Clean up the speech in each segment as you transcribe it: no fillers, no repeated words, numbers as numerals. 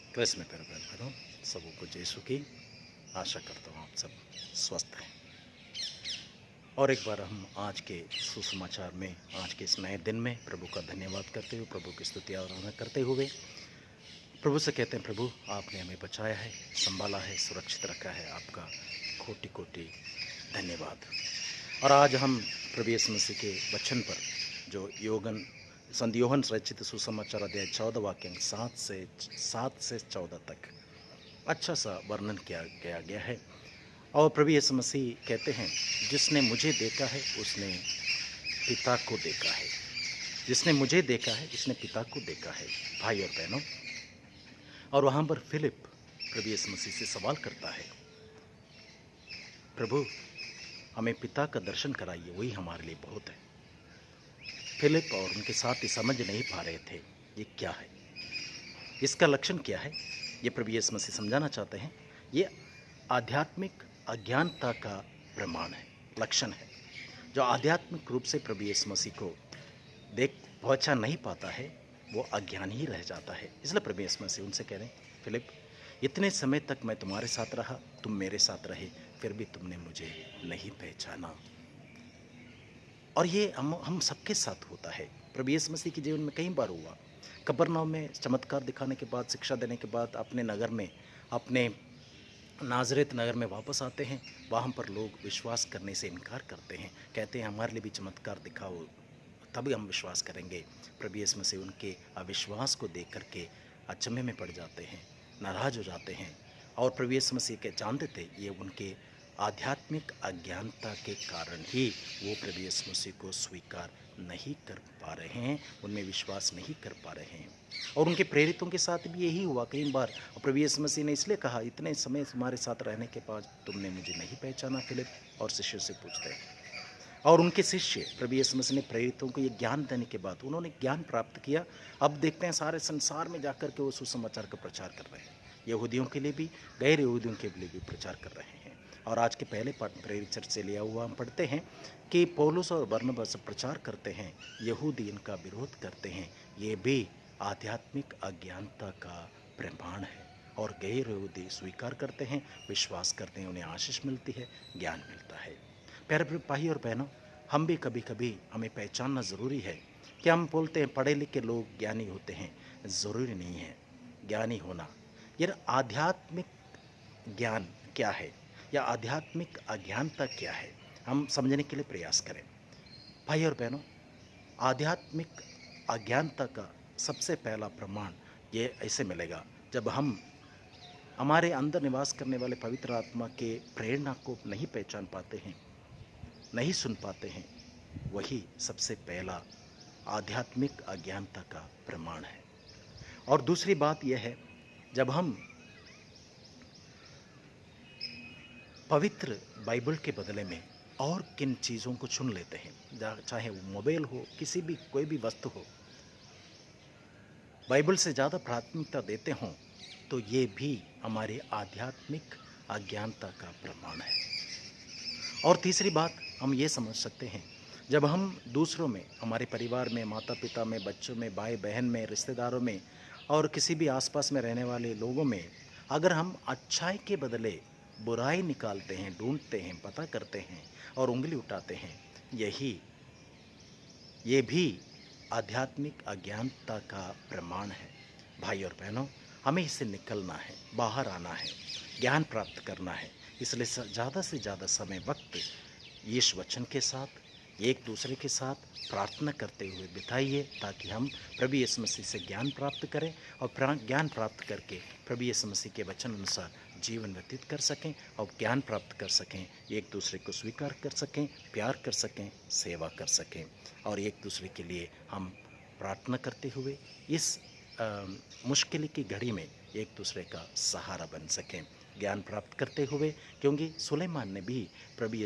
Chris में प्यारे बहनों, सबको यीशु की आशा करता हूँ आप सब स्वस्थ हैं। और एक बार हम आज के सुसमाचार में, आज के इस नए दिन में प्रभु का धन्यवाद करते हुए, प्रभु की स्तुति और आराधना करते हुए प्रभु से कहते हैं, प्रभु आपने हमें बचाया है, संभाला है, सुरक्षित रखा है, आपका कोटि कोटि धन्यवाद। और आज हम प्रभु यीशु मसीह के वचन पर जो संत यूहन्ना रचित सुसमाचार अध्याय 14 वाक्य 7 से 14 तक अच्छा सा वर्णन किया गया है। और प्रभु यीशु मसीह कहते हैं, जिसने मुझे देखा है उसने पिता को देखा है। जिसने मुझे देखा है उसने पिता को देखा है। भाई और बहनों, और वहाँ पर फिलिप प्रभु यीशु मसीह से सवाल करता है, प्रभु हमें पिता का दर्शन कराइए, वही हमारे लिए बहुत है। फिलिप और उनके साथी समझ नहीं पा रहे थे ये क्या है, इसका लक्षण क्या है। ये प्रभु यीशु मसीह समझाना चाहते हैं। ये आध्यात्मिक अज्ञानता का प्रमाण है, लक्षण है। जो आध्यात्मिक रूप से प्रभु यीशु मसीह को पहचान नहीं पाता है, वो अज्ञान ही रह जाता है। इसलिए प्रभु यीशु मसीह उनसे कह रहे हैं, फिलिप इतने समय तक मैं तुम्हारे साथ रहा, तुम मेरे साथ रहे, फिर भी तुमने मुझे नहीं पहचाना। और ये हम सबके साथ होता है। प्रभु यीशु मसीह के जीवन में कई बार हुआ। कबरनहूम में चमत्कार दिखाने के बाद, शिक्षा देने के बाद अपने नगर में, अपने नाज़रेत नगर में वापस आते हैं। वहाँ पर लोग विश्वास करने से इनकार करते हैं, कहते हैं हमारे लिए भी चमत्कार दिखाओ, तभी हम विश्वास करेंगे। प्रभु यीशु मसीह उनके अविश्वास को देख करके अचंभे में पड़ जाते हैं, नाराज हो जाते हैं। और प्रभु यीशु मसीह के जानते थे ये उनके आध्यात्मिक अज्ञानता के कारण ही वो प्रभु यीशु मसीह को स्वीकार नहीं कर पा रहे हैं, उनमें विश्वास नहीं कर पा रहे हैं। और उनके प्रेरितों के साथ भी यही हुआ कई बार। और प्रभु यीशु मसीह ने इसलिए कहा, इतने समय हमारे साथ रहने के बाद तुमने मुझे नहीं पहचाना फिलिप। और शिष्यों से पूछते हैं, और उनके शिष्य प्रभु यीशु मसीह ने प्रेरितों को ये ज्ञान देने के बाद उन्होंने ज्ञान प्राप्त किया। अब देखते हैं सारे संसार में जाकर के वो सुसमाचार का प्रचार कर रहे हैं, यहूदियों के लिए भी, गैर यहूदियों के लिए भी प्रचार कर रहे हैं। और आज के पहले पाठ प्रेरित चर्च से लिया हुआ हम पढ़ते हैं कि पौलुस और बरनबास प्रचार करते हैं, यहूदी इनका विरोध करते हैं। ये भी आध्यात्मिक अज्ञानता का प्रमाण है। और गैर यहूदी स्वीकार करते हैं, विश्वास करते हैं, उन्हें आशीष मिलती है, ज्ञान मिलता है। प्यारे भाई और बहनों, हम भी कभी कभी हमें पहचानना ज़रूरी है कि हम बोलते हैं पढ़े लिखे लोग ज्ञानी होते हैं, ज़रूरी नहीं है ज्ञानी होना। यह आध्यात्मिक ज्ञान क्या है या आध्यात्मिक अज्ञानता क्या है, हम समझने के लिए प्रयास करें। भाई और बहनों, आध्यात्मिक अज्ञानता का सबसे पहला प्रमाण ये ऐसे मिलेगा जब हम हमारे अंदर निवास करने वाले पवित्र आत्मा के प्रेरणा को नहीं पहचान पाते हैं, नहीं सुन पाते हैं। वही सबसे पहला आध्यात्मिक अज्ञानता का प्रमाण है। और दूसरी बात यह है, जब हम पवित्र बाइबल के बदले में और किन चीज़ों को चुन लेते हैं, चाहे वो मोबाइल हो, किसी भी कोई भी वस्तु हो, बाइबल से ज़्यादा प्राथमिकता देते हों, तो ये भी हमारे आध्यात्मिक अज्ञानता का प्रमाण है। और तीसरी बात हम ये समझ सकते हैं, जब हम दूसरों में, हमारे परिवार में, माता पिता में, बच्चों में, भाई बहन में, रिश्तेदारों में और किसी भी आसपास में रहने वाले लोगों में अगर हम अच्छाई के बदले बुराई निकालते हैं, ढूंढते हैं, पता करते हैं और उंगली उठाते हैं, ये भी आध्यात्मिक अज्ञानता का प्रमाण है। भाई और बहनों, हमें इससे निकलना है, बाहर आना है, ज्ञान प्राप्त करना है। इसलिए ज़्यादा से ज़्यादा समय वक्त यीशु वचन के साथ, एक दूसरे के साथ प्रार्थना करते हुए बिताइए, ताकि हम प्रभु यीशु मसीह से ज्ञान प्राप्त करें और ज्ञान प्राप्त करके प्रभु यीशु मसीह के वचन अनुसार जीवन व्यतीत कर सकें और ज्ञान प्राप्त कर सकें, एक दूसरे को स्वीकार कर सकें, प्यार कर सकें, सेवा कर सकें और एक दूसरे के लिए हम प्रार्थना करते हुए इस मुश्किल की घड़ी में एक दूसरे का सहारा बन सकें, ज्ञान प्राप्त करते हुए। क्योंकि सुलेमान ने भी प्रभु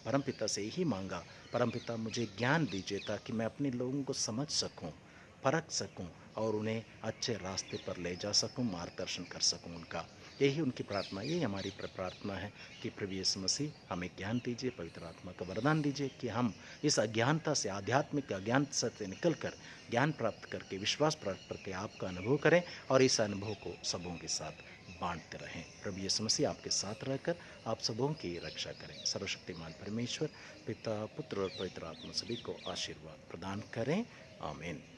परमपिता से यही मांगा, परमपिता मुझे ज्ञान दीजिए ताकि मैं अपने लोगों को समझ सकूं, परख सकूं और उन्हें अच्छे रास्ते पर ले जा सकूं, मार्गदर्शन कर सकूं उनका। यही उनकी प्रार्थना, यही हमारी प्रार्थना है कि प्रभु यीशु मसीह हमें ज्ञान दीजिए, पवित्र आत्मा का वरदान दीजिए कि हम इस अज्ञानता से, आध्यात्मिक अज्ञानता से निकल कर ज्ञान प्राप्त करके, विश्वास प्राप्त करके आपका अनुभव करें और इस अनुभव को सबों के साथ बांटते रहें। प्रभु यीशु मसीह आपके साथ रहकर आप सबों की रक्षा करें। सर्वशक्तिमान परमेश्वर पिता, पुत्र और पवित्र आत्मा सभी को आशीर्वाद प्रदान करें। आमीन।